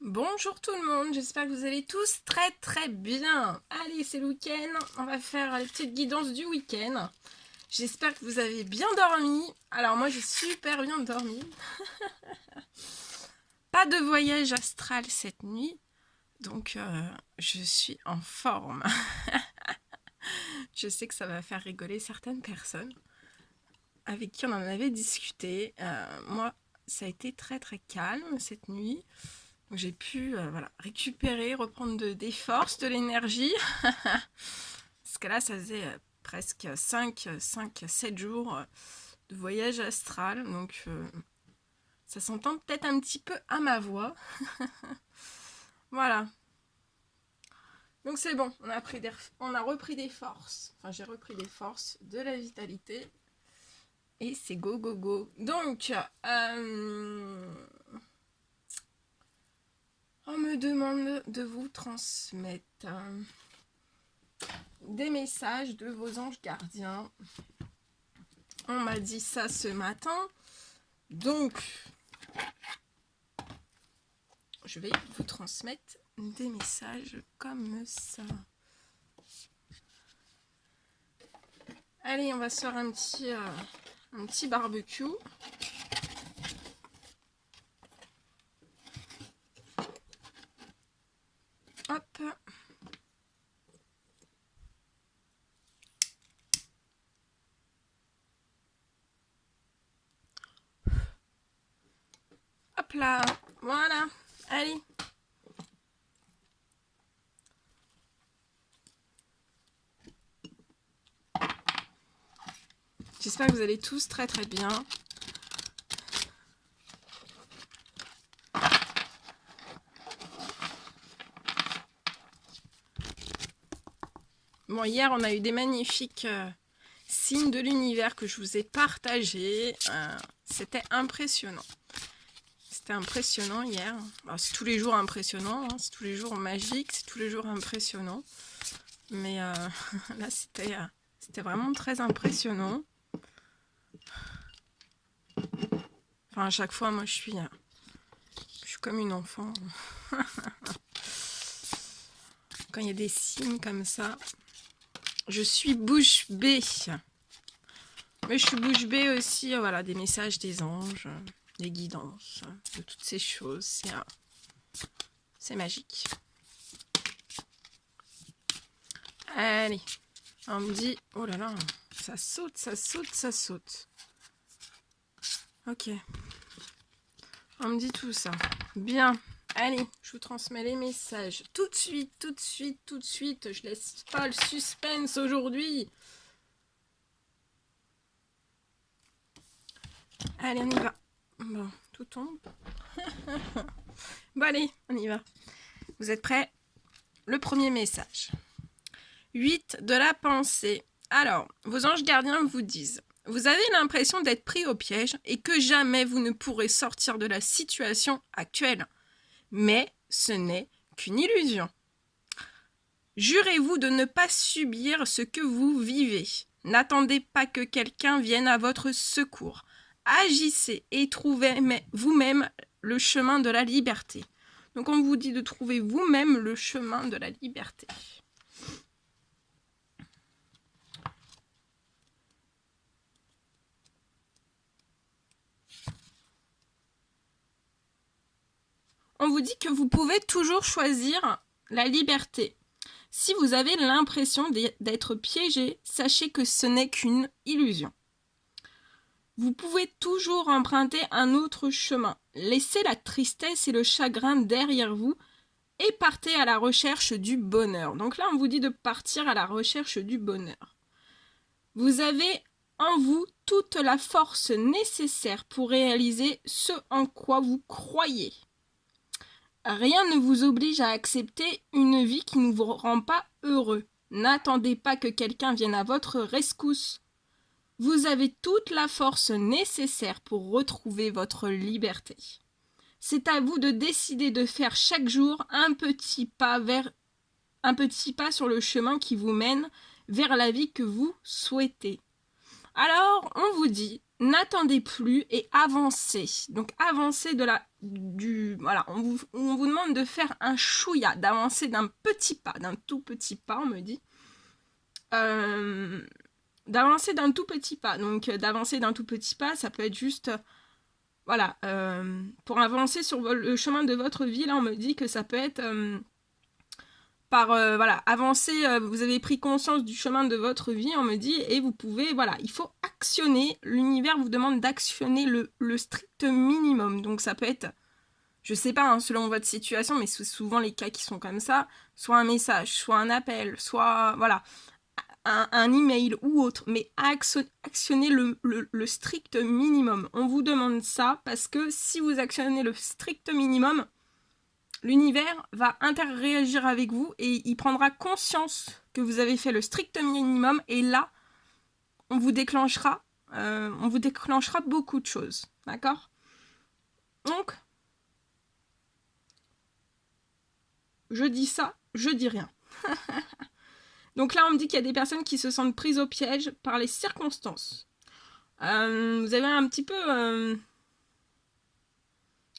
Bonjour tout le monde, j'espère que vous allez tous très bien. Allez, c'est le week-end, on va faire les petites guidances du week-end. J'espère que vous avez bien dormi. Alors moi j'ai super bien dormi. Pas de voyage astral cette nuit, donc je suis en forme. Je sais que ça va faire rigoler certaines personnes avec qui on en avait discuté. Moi, ça a été très calme cette nuit. J'ai pu récupérer, reprendre des forces, de l'énergie. Parce que là, ça faisait presque 7 jours de voyage astral. Donc, ça s'entend peut-être un petit peu à ma voix. Voilà. Donc, c'est bon. On a repris des forces. Enfin, j'ai repris des forces, de la vitalité. Et c'est go. Donc, on me demande de vous transmettre des messages de vos anges gardiens. On m'a dit ça ce matin. Donc, je vais vous transmettre des messages comme ça. Allez, on va se faire un petit barbecue. Hop. Hop là. Voilà. Allez. J'espère que vous allez tous très bien. Bon, hier, on a eu des magnifiques signes de l'univers que je vous ai partagés. C'était impressionnant. C'était impressionnant hier. Alors, c'est tous les jours impressionnant, hein. C'est tous les jours magique, c'est tous les jours impressionnant. Mais là, c'était vraiment très impressionnant. Enfin, à chaque fois, moi, je suis comme une enfant. Quand il y a des signes comme ça, je suis bouche bée. Mais je suis bouche bée aussi, voilà, des messages des anges, des guidances, de toutes ces choses. C'est magique. Allez, on me dit, oh là là, ça saute. Ok. On me dit tout ça. Bien. Allez, je vous transmets les messages. Tout de suite. Je laisse pas le suspense aujourd'hui. Allez, on y va. Bon, tout tombe. Bon, allez, on y va. Vous êtes prêts? Le premier message. 8 de la pensée. Alors, vos anges gardiens vous disent: vous avez l'impression d'être pris au piège et que jamais vous ne pourrez sortir de la situation actuelle. Mais ce n'est qu'une illusion. Jurez-vous de ne pas subir ce que vous vivez. N'attendez pas que quelqu'un vienne à votre secours. Agissez et trouvez vous-même le chemin de la liberté. Donc on vous dit de trouver vous-même le chemin de la liberté. On vous dit que vous pouvez toujours choisir la liberté. Si vous avez l'impression d'être piégé, sachez que ce n'est qu'une illusion. Vous pouvez toujours emprunter un autre chemin. Laissez la tristesse et le chagrin derrière vous et partez à la recherche du bonheur. Donc là, on vous dit de partir à la recherche du bonheur. Vous avez en vous toute la force nécessaire pour réaliser ce en quoi vous croyez. Rien ne vous oblige à accepter une vie qui ne vous rend pas heureux. N'attendez pas que quelqu'un vienne à votre rescousse. Vous avez toute la force nécessaire pour retrouver votre liberté. C'est à vous de décider de faire chaque jour un petit pas sur le chemin qui vous mène vers la vie que vous souhaitez. Alors, on vous dit n'attendez plus et avancez. Donc avancez voilà, on vous demande de faire un chouïa, d'avancer d'un petit pas, d'un tout petit pas, on me dit. D'avancer d'un tout petit pas. Donc d'avancer d'un tout petit pas, ça peut être juste, voilà, pour avancer sur le chemin de votre vie, là on me dit que ça peut être voilà, avancer, vous avez pris conscience du chemin de votre vie, on me dit, et vous pouvez, voilà, il faut actionner, l'univers vous demande d'actionner le strict minimum, donc ça peut être, je sais pas, hein, selon votre situation, mais c'est souvent les cas qui sont comme ça, soit un message, soit un appel, soit, voilà, un email ou autre, mais actionner le strict minimum. On vous demande ça parce que si vous actionnez le strict minimum, l'univers va interréagir avec vous et il prendra conscience que vous avez fait le strict minimum et là, on vous déclenchera beaucoup de choses. D'accord ? Donc, je dis ça, je dis rien. Donc là, on me dit qu'il y a des personnes qui se sentent prises au piège par les circonstances. Vous avez un petit peu...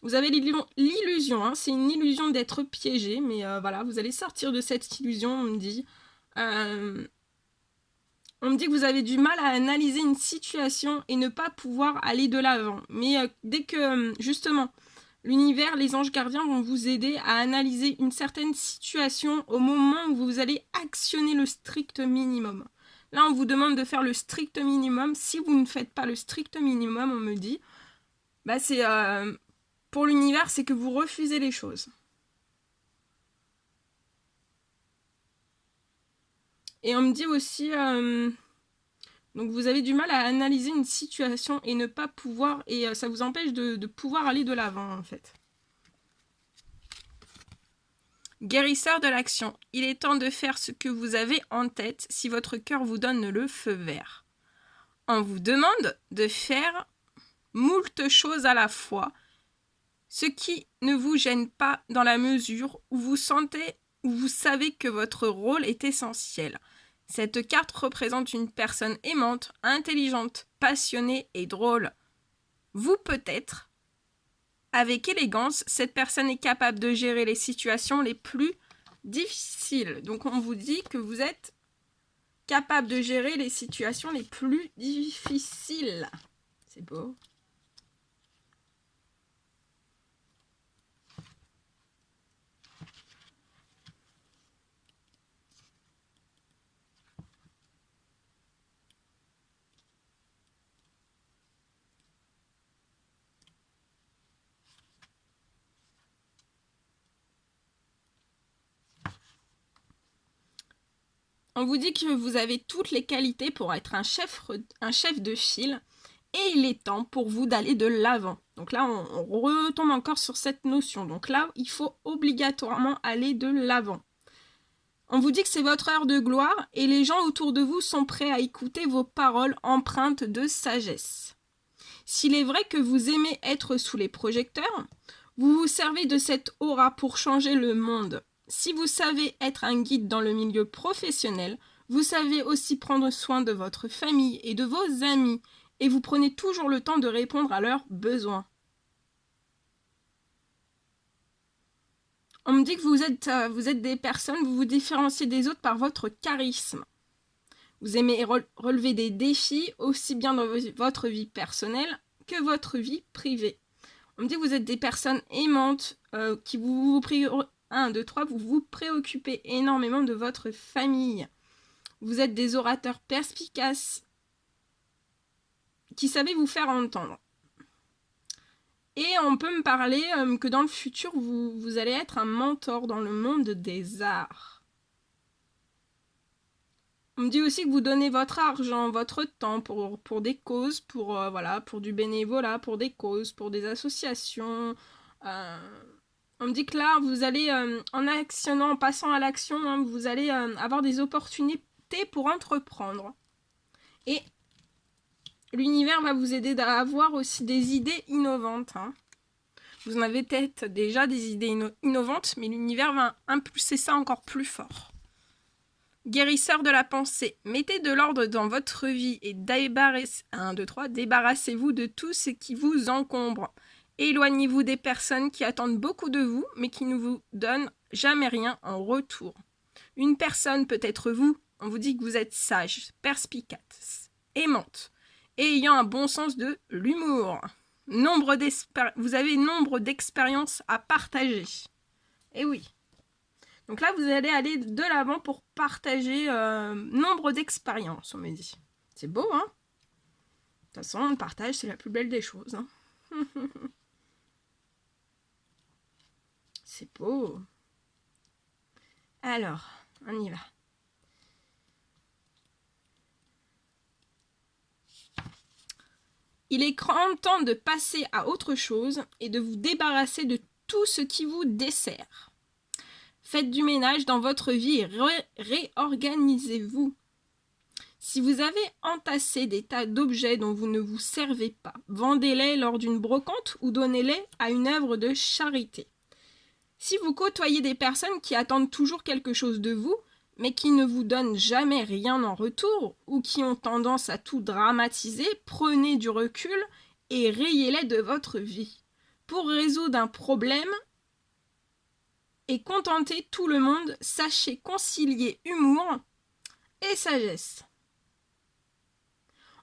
vous avez l'illusion, hein, c'est une illusion d'être piégé, mais voilà, vous allez sortir de cette illusion, on me dit. On me dit que vous avez du mal à analyser une situation et ne pas pouvoir aller de l'avant. Mais dès que, justement, l'univers, les anges gardiens vont vous aider à analyser une certaine situation au moment où vous allez actionner le strict minimum. Là, on vous demande de faire le strict minimum. Si vous ne faites pas le strict minimum, on me dit, bah c'est pour l'univers, c'est que vous refusez les choses. Et on me dit aussi, donc vous avez du mal à analyser une situation et ne pas pouvoir, et ça vous empêche de pouvoir aller de l'avant en fait. Guérisseur de l'action, il est temps de faire ce que vous avez en tête si votre cœur vous donne le feu vert. On vous demande de faire moult choses à la fois, ce qui ne vous gêne pas dans la mesure où vous savez que votre rôle est essentiel. Cette carte représente une personne aimante, intelligente, passionnée et drôle. Vous peut-être, avec élégance, cette personne est capable de gérer les situations les plus difficiles. Donc on vous dit que vous êtes capable de gérer les situations les plus difficiles. C'est beau. On vous dit que vous avez toutes les qualités pour être un chef de file et il est temps pour vous d'aller de l'avant. Donc là, on retombe encore sur cette notion. Donc là, il faut obligatoirement aller de l'avant. On vous dit que c'est votre heure de gloire et les gens autour de vous sont prêts à écouter vos paroles empreintes de sagesse. S'il est vrai que vous aimez être sous les projecteurs, vous vous servez de cette aura pour changer le monde. Si vous savez être un guide dans le milieu professionnel, vous savez aussi prendre soin de votre famille et de vos amis, et vous prenez toujours le temps de répondre à leurs besoins. On me dit que vous êtes des personnes, vous vous différenciez des autres par votre charisme. Vous aimez relever des défis aussi bien dans votre vie personnelle que votre vie privée. On me dit que vous êtes des personnes aimantes qui vous préoccupez énormément de votre famille. Vous êtes des orateurs perspicaces qui savez vous faire entendre. Et on peut me parler que dans le futur, vous allez être un mentor dans le monde des arts. On me dit aussi que vous donnez votre argent, votre temps pour des causes, voilà, pour du bénévolat, pour des causes, pour des associations. On me dit que là, vous allez, en actionnant, en passant à l'action, hein, vous allez avoir des opportunités pour entreprendre. Et l'univers va vous aider à avoir aussi des idées innovantes. Hein. Vous en avez peut-être déjà des idées innovantes, mais l'univers va impulser ça encore plus fort. Guérisseur de la pensée, mettez de l'ordre dans votre vie et débarrassez-vous de tout ce qui vous encombre. Éloignez-vous des personnes qui attendent beaucoup de vous, mais qui ne vous donnent jamais rien en retour. Une personne peut être vous. On vous dit que vous êtes sage, perspicace, aimante, et ayant un bon sens de l'humour. Vous avez nombre d'expériences à partager. Et oui. Donc là, vous allez aller de l'avant pour partager nombre d'expériences, on me dit. C'est beau, hein? De toute façon, le partage, c'est la plus belle des choses. Hein. C'est beau. Alors, on y va. Il est grand temps de passer à autre chose et de vous débarrasser de tout ce qui vous dessert. Faites du ménage dans votre vie et réorganisez-vous. Si vous avez entassé des tas d'objets dont vous ne vous servez pas, vendez-les lors d'une brocante ou donnez-les à une œuvre de charité. Si vous côtoyez des personnes qui attendent toujours quelque chose de vous, mais qui ne vous donnent jamais rien en retour ou qui ont tendance à tout dramatiser, prenez du recul et rayez-les de votre vie. Pour résoudre un problème et contenter tout le monde, sachez concilier humour et sagesse.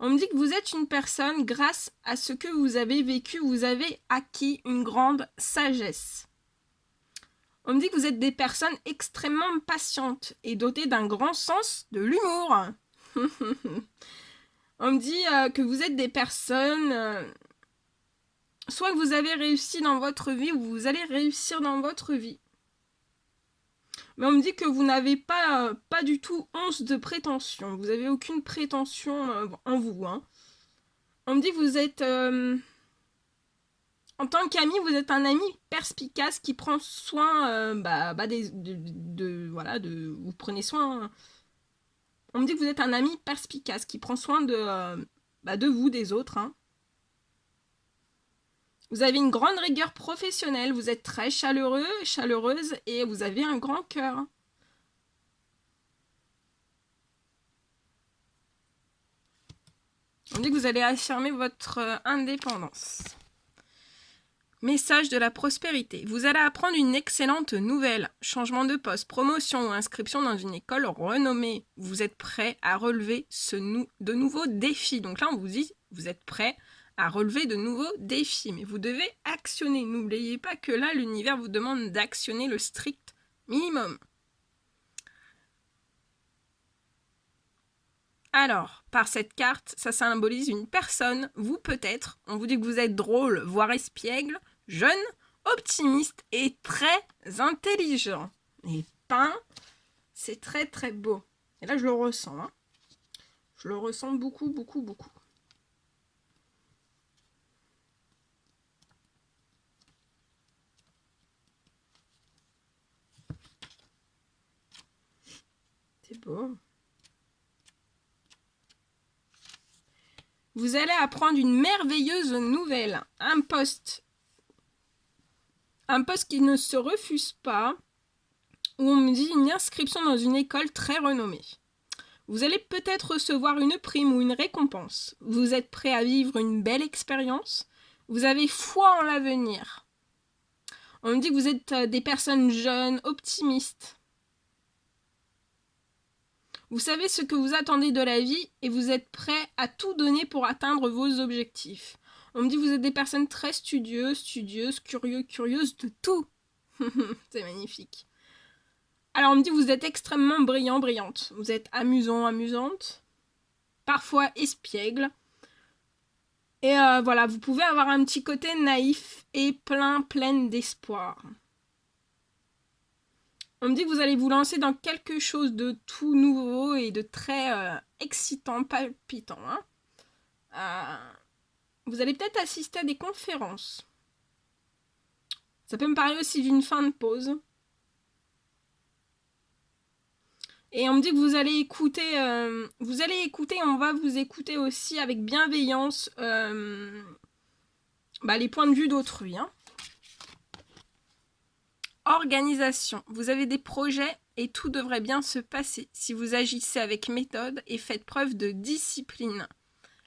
On me dit que vous êtes une personne, grâce à ce que vous avez vécu, vous avez acquis une grande sagesse. On me dit que vous êtes des personnes extrêmement patientes et dotées d'un grand sens de l'humour. On me dit que vous êtes des personnes, soit que vous avez réussi dans votre vie ou vous allez réussir dans votre vie. Mais on me dit que vous n'avez pas du tout once de prétention. Vous n'avez aucune prétention en vous. Hein. On me dit que vous êtes... en tant qu'ami, vous êtes un ami perspicace qui prend soin vous prenez soin. On me dit que vous êtes un ami perspicace qui prend soin de vous, des autres. Hein. Vous avez une grande rigueur professionnelle, vous êtes très chaleureux, chaleureuse et vous avez un grand cœur. On dit que vous allez affirmer votre indépendance. Message de la prospérité. Vous allez apprendre une excellente nouvelle. Changement de poste, promotion ou inscription dans une école renommée. Vous êtes prêt à relever de nouveaux défis. Donc là, on vous dit, vous êtes prêt à relever de nouveaux défis. Mais vous devez actionner. N'oubliez pas que là, l'univers vous demande d'actionner le strict minimum. Alors, par cette carte, ça symbolise une personne, vous peut-être. On vous dit que vous êtes drôle, voire espiègle, jeune, optimiste et très intelligent. Et peint, c'est très très beau. Et là, je le ressens. Hein. Je le ressens beaucoup, beaucoup, beaucoup. C'est beau. Vous allez apprendre une merveilleuse nouvelle. Un poste qui ne se refuse pas, où on me dit une inscription dans une école très renommée. Vous allez peut-être recevoir une prime ou une récompense. Vous êtes prêt à vivre une belle expérience. Vous avez foi en l'avenir. On me dit que vous êtes des personnes jeunes, optimistes. Vous savez ce que vous attendez de la vie et vous êtes prêt à tout donner pour atteindre vos objectifs. On me dit que vous êtes des personnes très studieuses, curieuses de tout. C'est magnifique. Alors on me dit que vous êtes extrêmement brillant, brillante. Vous êtes amusant, amusante. Parfois espiègle. Et voilà, vous pouvez avoir un petit côté naïf et pleine d'espoir. On me dit que vous allez vous lancer dans quelque chose de tout nouveau et de très excitant, palpitant. Hein. Vous allez peut-être assister à des conférences. Ça peut me parler aussi d'une fin de pause. Et on me dit que vous allez écouter, on va vous écouter aussi avec bienveillance les points de vue d'autrui. Hein. Organisation. Vous avez des projets et tout devrait bien se passer si vous agissez avec méthode et faites preuve de discipline.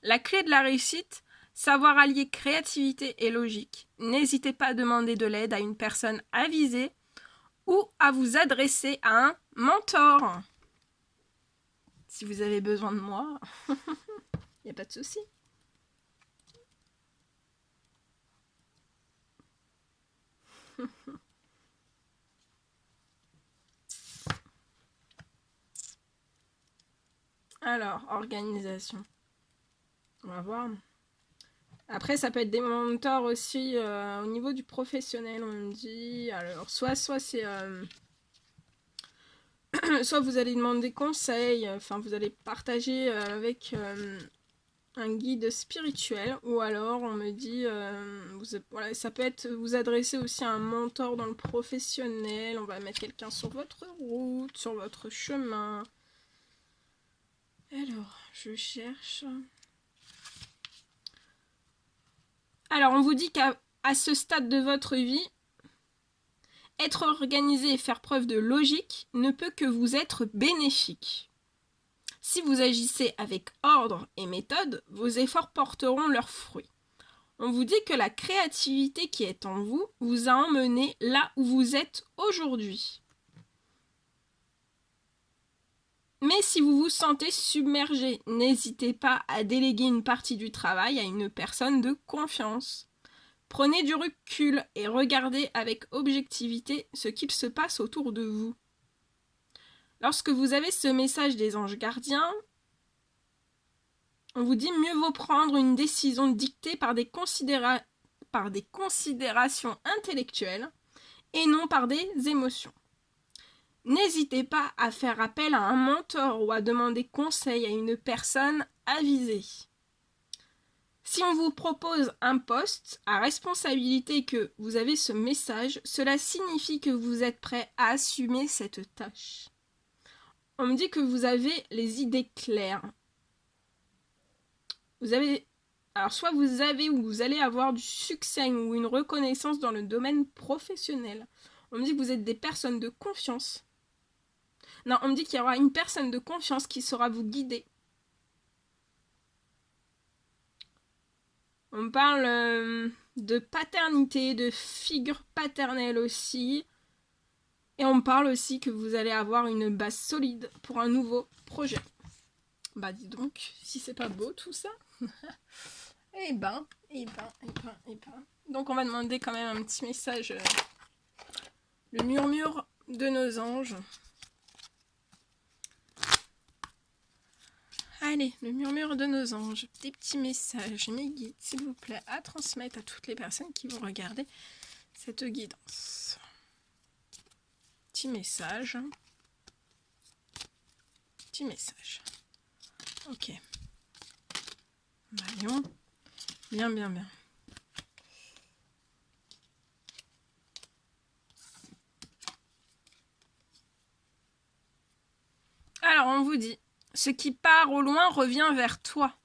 La clé de la réussite, savoir allier créativité et logique. N'hésitez pas à demander de l'aide à une personne avisée ou à vous adresser à un mentor. Si vous avez besoin de moi, il n'y a pas de souci. Alors, organisation. On va voir. Après, ça peut être des mentors aussi au niveau du professionnel, on me dit. Alors, soit c'est... soit vous allez demander conseil, enfin vous allez partager avec un guide spirituel, ou alors on me dit, voilà, ça peut être vous adresser aussi à un mentor dans le professionnel, on va mettre quelqu'un sur votre route, sur votre chemin. Alors, je cherche. Alors, on vous dit qu'à ce stade de votre vie, être organisé et faire preuve de logique ne peut que vous être bénéfique. Si vous agissez avec ordre et méthode, vos efforts porteront leurs fruits. On vous dit que la créativité qui est en vous vous a emmené là où vous êtes aujourd'hui. Mais si vous vous sentez submergé, n'hésitez pas à déléguer une partie du travail à une personne de confiance. Prenez du recul et regardez avec objectivité ce qu'il se passe autour de vous. Lorsque vous avez ce message des anges gardiens, on vous dit mieux vaut prendre une décision dictée par des considérations intellectuelles et non par des émotions. N'hésitez pas à faire appel à un mentor ou à demander conseil à une personne avisée. Si on vous propose un poste à responsabilité et que vous avez ce message, cela signifie que vous êtes prêt à assumer cette tâche. On me dit que vous avez les idées claires. Alors soit vous avez ou vous allez avoir du succès ou une reconnaissance dans le domaine professionnel. On me dit que vous êtes des personnes de confiance. Non, on me dit qu'il y aura une personne de confiance qui saura vous guider. On parle de paternité, de figure paternelle aussi. Et on parle aussi que vous allez avoir une base solide pour un nouveau projet. Bah dis donc, si c'est pas beau tout ça. Eh ben. Donc on va demander quand même un petit message. Le murmure de nos anges. Allez, le murmure de nos anges. Des petits messages, mes guides, s'il vous plaît, à transmettre à toutes les personnes qui vont regarder cette guidance. Petit message. Petit message. Ok. Voyons. Bien. Alors, on vous dit, ce qui part au loin revient vers toi.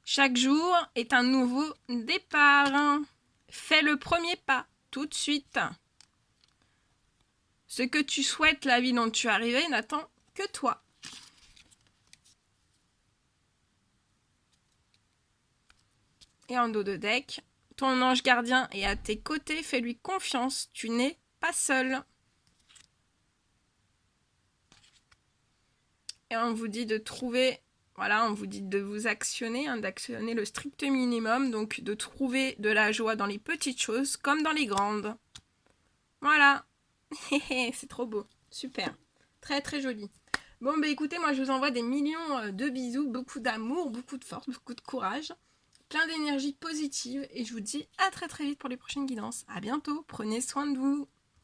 Chaque jour est un nouveau départ. Fais le premier pas tout de suite. Ce que tu souhaites, la vie dont tu es arrivé, n'attend que toi. Et en dos de deck, ton ange gardien est à tes côtés, fais-lui confiance, tu n'es pas seul. Et on vous dit de trouver, voilà, on vous dit de vous actionner, d'actionner le strict minimum, donc de trouver de la joie dans les petites choses comme dans les grandes. Voilà, c'est trop beau, super, très très joli. Bon, bah écoutez, moi je vous envoie des millions de bisous, beaucoup d'amour, beaucoup de force, beaucoup de courage, plein d'énergie positive, et je vous dis à très très vite pour les prochaines guidances. À bientôt, prenez soin de vous.